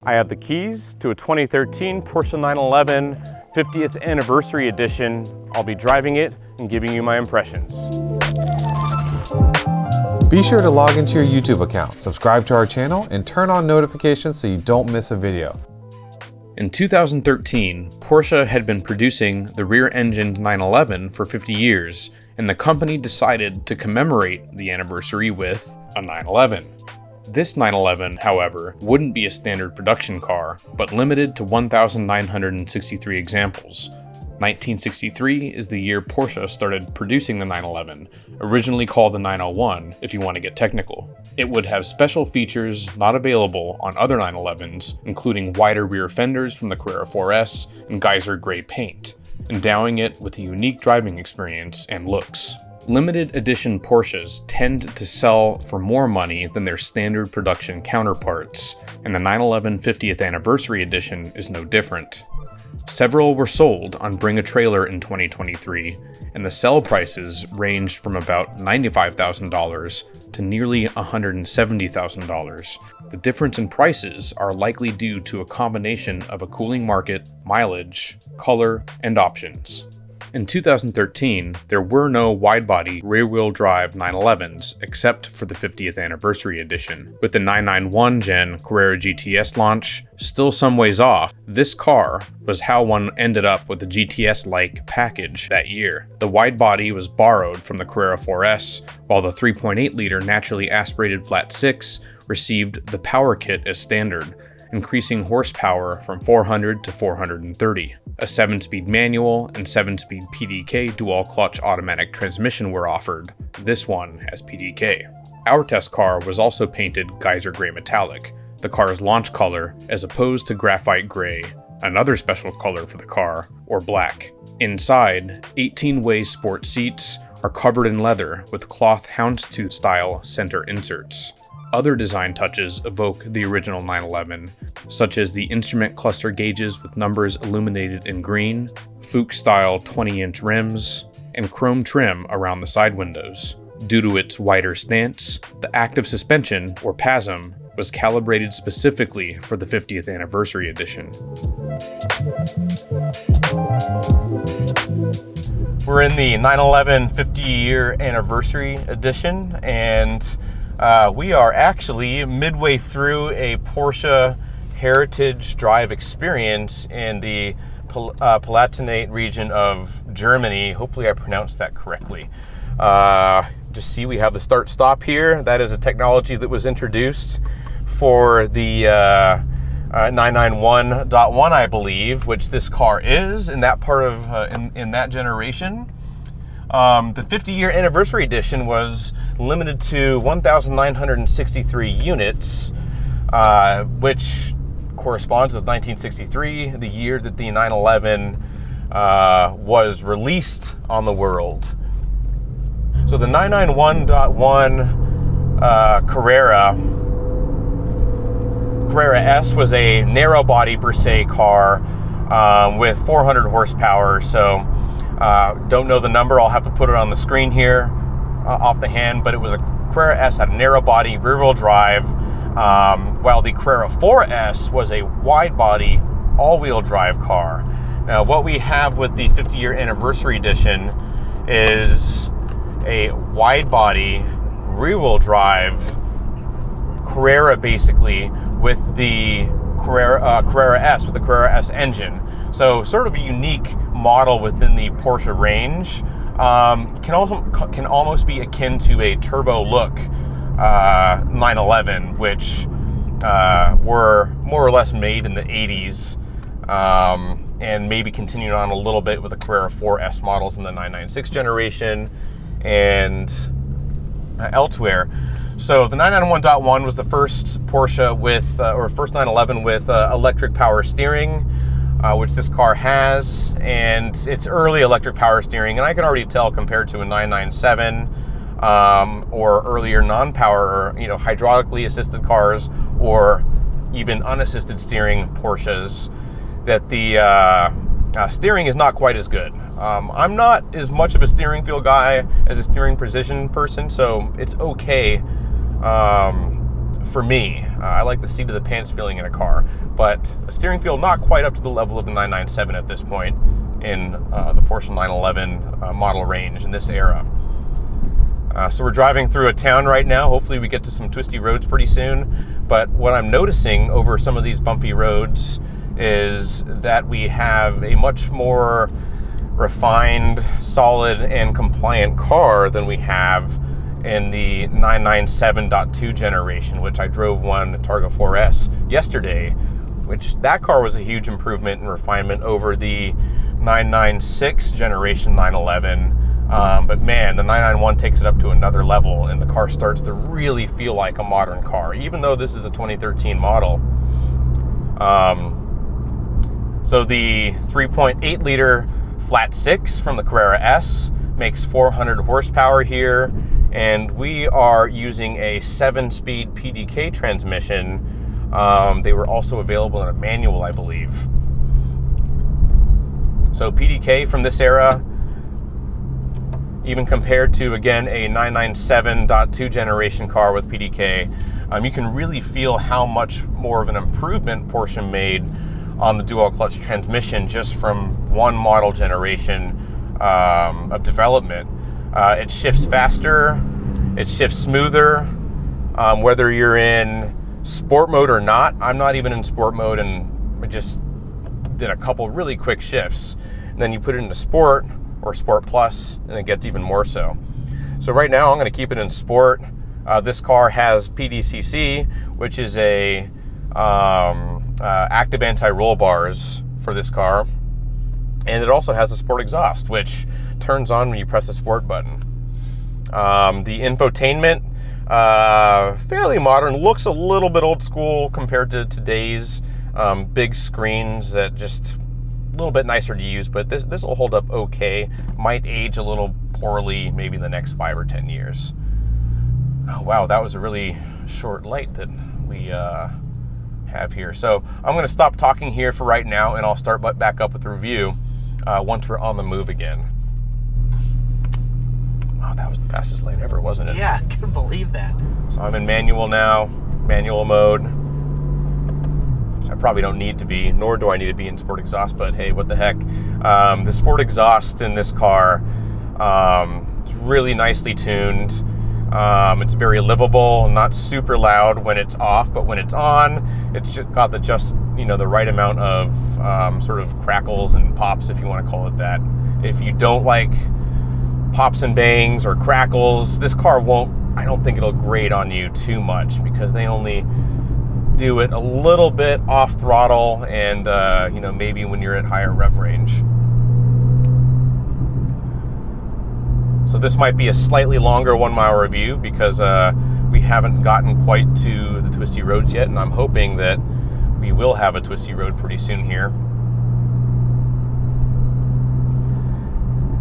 I have the keys to a 2013 Porsche 911 50th Anniversary Edition. I'll be driving it and giving you my impressions. Be sure to log into your YouTube account, subscribe to our channel, and turn on notifications so you don't miss a video. In 2013, Porsche had been producing the rear-engined 911 for 50 years, and the company decided to commemorate the anniversary with a 911. This 911, however, wouldn't be a standard production car, but limited to 1,963 examples. 1963 is the year Porsche started producing the 911, originally called the 901 if you want to get technical. It would have special features not available on other 911s, including wider rear fenders from the Carrera 4S and geyser gray paint, endowing it with a unique driving experience and looks. Limited edition Porsches tend to sell for more money than their standard production counterparts, and the 911 50th Anniversary Edition is no different. Several were sold on Bring a Trailer in 2023, and the sell prices ranged from about $95,000 to nearly $170,000. The difference in prices are likely due to a combination of a cooling market, mileage, color, and options. In 2013, there were no wide-body, rear-wheel drive 911s except for the 50th Anniversary Edition. With the 991 Gen Carrera GTS launch still some ways off, this car was how one ended up with the GTS-like package that year. The wide-body was borrowed from the Carrera 4S, while the 3.8-liter naturally aspirated flat 6 received the power kit as standard, increasing horsepower from 400 to 430. A 7-speed manual and 7-speed PDK dual-clutch automatic transmission were offered. This one has PDK. Our test car was also painted geyser gray metallic, the car's launch color, as opposed to graphite gray, another special color for the car, or black. Inside, 18-way sport seats are covered in leather with cloth houndstooth style center inserts. Other design touches evoke the original 911, such as the instrument cluster gauges with numbers illuminated in green, Fuchs-style 20-inch rims, and chrome trim around the side windows. Due to its wider stance, the active suspension, or PASM, was calibrated specifically for the 50th Anniversary Edition. We're in the 911 50-year Anniversary Edition, and we are actually midway through a Porsche Heritage Drive experience in the Palatinate region of Germany. Hopefully I pronounced that correctly. Just see we have the start-stop here. That is a technology that was introduced for the 991.1, I believe, which this car is in that part of in that generation. The 50-year Anniversary Edition was limited to 1,963 units, which corresponds with 1963, the year that the 911 was released on the world. So the 991.1 Carrera S was a narrow-body per se car with 400 horsepower, so don't know the number. I'll have to put it on the screen here off the hand, but it was a Carrera S, had a narrow body, rear-wheel drive, while the Carrera 4S was a wide-body, all-wheel drive car. Now, what we have with the 50-year Anniversary Edition is a wide-body, rear-wheel drive Carrera, basically, with the Carrera S, with the Carrera S engine. So sort of a unique model within the Porsche range. Can almost be akin to a turbo look 911, which were more or less made in the 80s, and maybe continued on a little bit with the Carrera 4S models in the 996 generation and elsewhere. So the 991.1 was the first Porsche with, or first 911 with electric power steering, which this car has, and it's early electric power steering, and I can already tell compared to a 997 or earlier non-power, hydraulically assisted cars, or even unassisted steering Porsches, that the steering is not quite as good. I'm not as much of a steering feel guy as a steering precision person, so it's okay for me. I like the seat of the pants feeling in a car, but a steering feel not quite up to the level of the 997 at this point in the Porsche 911 model range in this era. So we're driving through a town right now. Hopefully we get to some twisty roads pretty soon. But what I'm noticing over some of these bumpy roads is that we have a much more refined, solid, and compliant car than we have in the 997.2 generation, which I drove one Targa 4S yesterday, which that car was a huge improvement and refinement over the 996 generation 911. But man, the 991 takes it up to another level, and the car starts to really feel like a modern car, even though this is a 2013 model. So the 3.8 liter flat six from the Carrera S makes 400 horsepower here, and we are using a 7-speed PDK transmission. They were also available in a manual, I believe. So PDK from this era, even compared to, again, a 997.2 generation car with PDK, you can really feel how much more of an improvement Porsche made on the dual clutch transmission just from one model generation of development. It shifts faster, it shifts smoother, whether you're in sport mode or not. I'm not even in sport mode, and I just did a couple really quick shifts. And then you put it into sport or sport plus, and it gets even more so. So right now I'm going to keep it in sport. This car has PDCC, which is a active anti-roll bars for this car, and it also has a sport exhaust, which turns on when you press the sport button. The infotainment, fairly modern, looks a little bit old school compared to today's big screens that just a little bit nicer to use, but this will hold up okay. Might age a little poorly maybe in the next 5 or 10 years. Oh wow, that was a really short light that we have here. So I'm going to stop talking here for right now, and I'll start back up with the review once we're on the move again. Oh, that was the fastest light ever, wasn't it? Yeah, I couldn't believe that. So I'm in manual now, manual mode. I probably don't need to be, nor do I need to be in sport exhaust, but hey, what the heck. The sport exhaust in this car is really nicely tuned. It's very livable, not super loud when it's off, but when it's on, it's just got the right amount of sort of crackles and pops, if you want to call it that. If you don't like pops and bangs or crackles, this car I don't think it'll grate on you too much, because they only do it a little bit off throttle and maybe when you're at higher rev range. So this might be a slightly longer 1 mile review because we haven't gotten quite to the twisty roads yet, and I'm hoping that we will have a twisty road pretty soon here.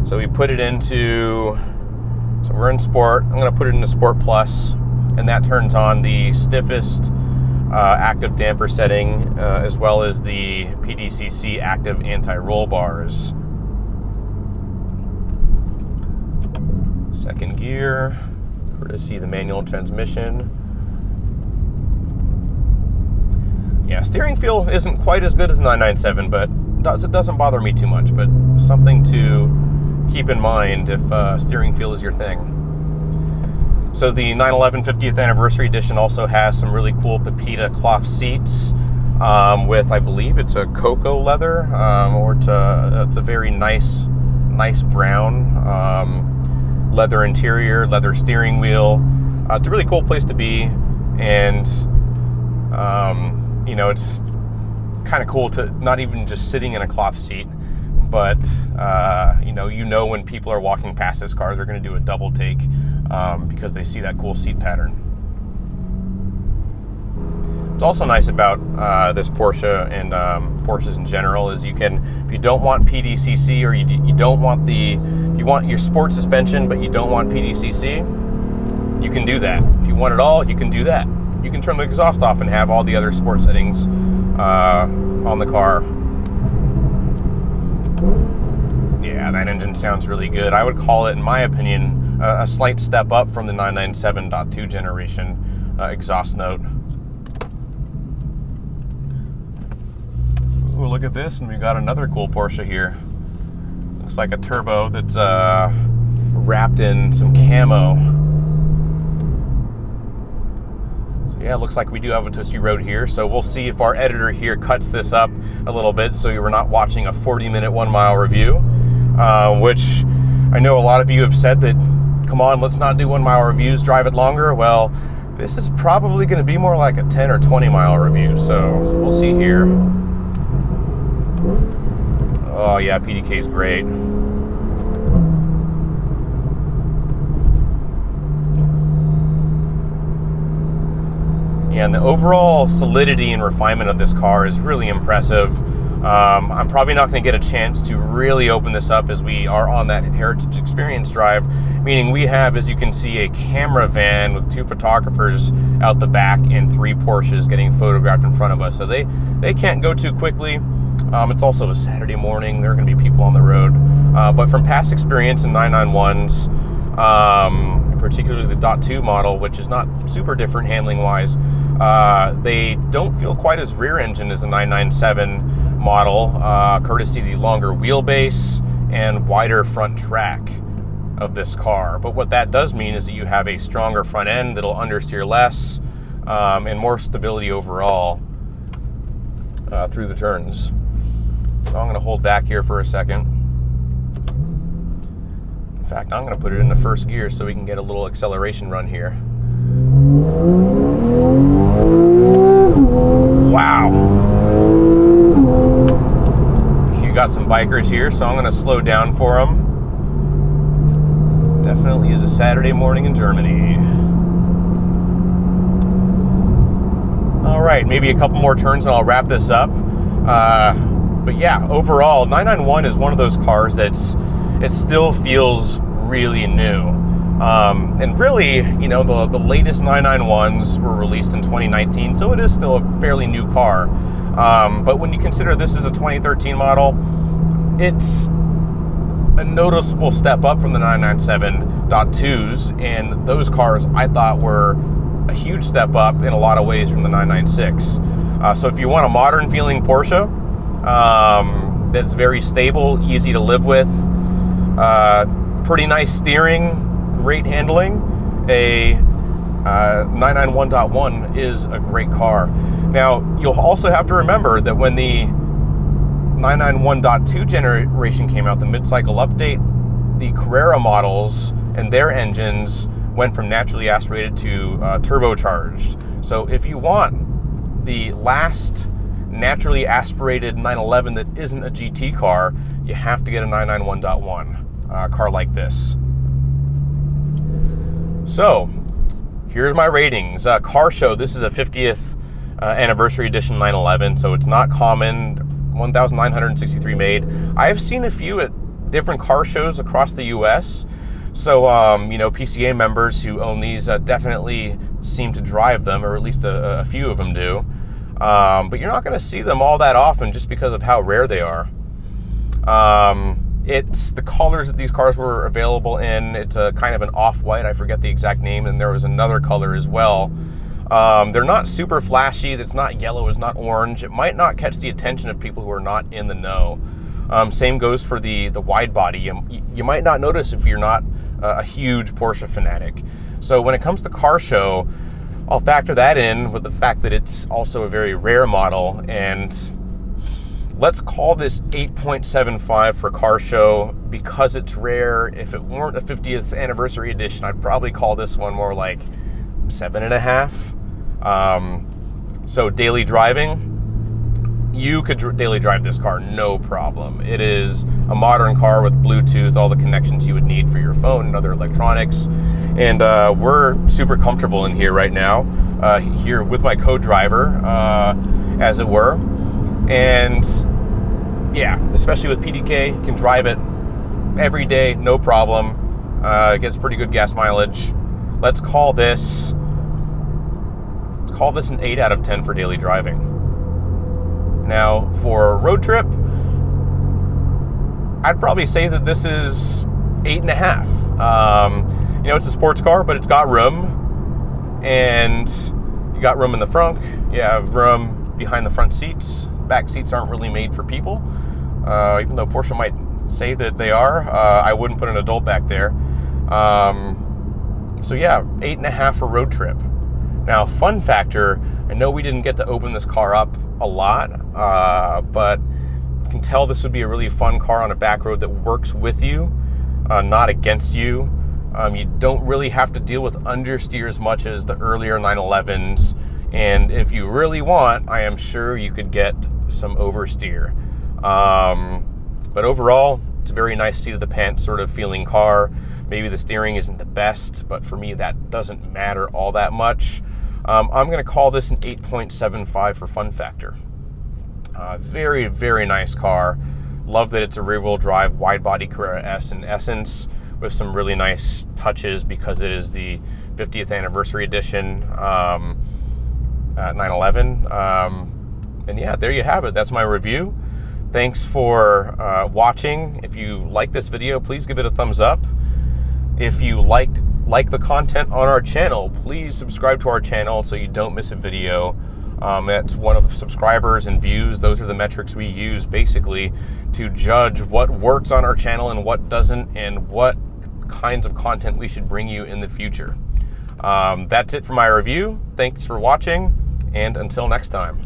So we put it into, so we're in sport. I'm going to put it into sport plus, and that turns on the stiffest active damper setting, as well as the PDCC active anti-roll bars. Second gear, courtesy the manual transmission. Yeah, steering feel isn't quite as good as the 997, but it doesn't bother me too much, but something to keep in mind if steering feel is your thing. So the 911 50th Anniversary Edition also has some really cool Pepita cloth seats with, I believe it's a cocoa leather, or it's a very nice brown leather interior, leather steering wheel. It's a really cool place to be, and it's kind of cool to not even just sitting in a cloth seat, but when people are walking past this car, they're going to do a double take because they see that cool seat pattern. What's also nice about this Porsche and Porsches in general is you can, if you don't want PDCC, or you don't want you want your sport suspension but you don't want PDCC, you can do that. If you want it all, you can do that. You can turn the exhaust off and have all the other sport settings on the car. Yeah, that engine sounds really good. I would call it, in my opinion, a slight step up from the 997.2 generation exhaust note. Ooh, look at this, and we've got another cool Porsche here. Looks like a turbo that's wrapped in some camo. So yeah, it looks like we do have a twisty road here. So we'll see if our editor here cuts this up a little bit so you're not watching a 40-minute 1-mile review, which I know a lot of you have said that, come on, let's not do 1-mile reviews, drive it longer. Well, this is probably going to be more like a 10 or 20-mile review. So we'll see here. Oh yeah, PDK is great. Yeah, and the overall solidity and refinement of this car is really impressive. I'm probably not going to get a chance to really open this up as we are on that Heritage Experience drive, meaning we have, as you can see, a camera van with 2 photographers out the back and 3 Porsches getting photographed in front of us. So they can't go too quickly. It's also a Saturday morning. There are going to be people on the road. But from past experience in 991s, particularly the .2 model, which is not super different handling-wise, they don't feel quite as rear-engine as the 997 model, courtesy the longer wheelbase and wider front track of this car. But what that does mean is that you have a stronger front end that'll understeer less, and more stability overall through the turns. So I'm going to hold back here for a second. In fact, I'm going to put it in the first gear so we can get a little acceleration run here. Wow. You got some bikers here, so I'm going to slow down for them. Definitely is a Saturday morning in Germany. All right, maybe a couple more turns and I'll wrap this up. But yeah, overall, 991 is one of those cars it still feels really new. And really, you know, the latest 991s were released in 2019, so it is still a fairly new car. But when you consider this is a 2013 model, it's a noticeable step up from the 997.2s, and those cars I thought were a huge step up in a lot of ways from the 996. So if you want a modern feeling Porsche, that's very stable, easy to live with, pretty nice steering, great handling, a 991.1 is a great car. Now, you'll also have to remember that when the 991.2 generation came out, the mid-cycle update, the Carrera models and their engines went from naturally aspirated to turbocharged. So if you want the last naturally aspirated 911 that isn't a GT car, you have to get a 991.1 car like this. So here's my ratings. Car show, this is a 50th anniversary edition 911, so it's not common. 1,963 made. I've seen a few at different car shows across the US. So, you know, PCA members who own these definitely seem to drive them, or at least a few of them do. But you're not going to see them all that often just because of how rare they are. It's the colors that these cars were available in. It's a kind of an off-white, I forget the exact name, and there was another color as well. They're not super flashy. It's not yellow, it's not orange. It might not catch the attention of people who are not in the know. Same goes for the wide body. You might not notice if you're not a huge Porsche fanatic. So when it comes to car show, I'll factor that in with the fact that it's also a very rare model, and let's call this 8.75 for car show because it's rare. If it weren't a 50th anniversary edition, I'd probably call this one more like 7.5. So daily driving, you could daily drive this car, no problem. It is a modern car with Bluetooth, all the connections you would need for your phone and other electronics. And we're super comfortable in here right now, here with my co-driver, as it were. And yeah, especially with PDK, you can drive it every day, no problem. It gets pretty good gas mileage. Let's call this an 8 out of 10 for daily driving. Now, for a road trip, I'd probably say that this is 8.5. You know, it's a sports car, but it's got room, and you got room in the front. You have room behind the front seats, back seats aren't really made for people. Even though Porsche might say that they are, I wouldn't put an adult back there. So yeah, 8.5 for road trip. Now, fun factor, I know we didn't get to open this car up a lot, but you can tell this would be a really fun car on a back road that works with you, not against you. You don't really have to deal with understeer as much as the earlier 911s. And if you really want, I am sure you could get some oversteer. But overall, it's a very nice seat of the pants sort of feeling car. Maybe the steering isn't the best, but for me, that doesn't matter all that much. I'm going to call this an 8.75 for fun factor. Very, very nice car. Love that it's a rear-wheel drive, wide-body Carrera S in essence, with some really nice touches because it is the 50th anniversary edition 911. And yeah, there you have it. That's my review. Thanks for watching. If you like this video, please give it a thumbs up. If you like the content on our channel, please subscribe to our channel so you don't miss a video. That's one of the subscribers and views. Those are the metrics we use basically to judge what works on our channel and what doesn't, and what kinds of content we should bring you in the future. That's it for my review. Thanks for watching, and until next time.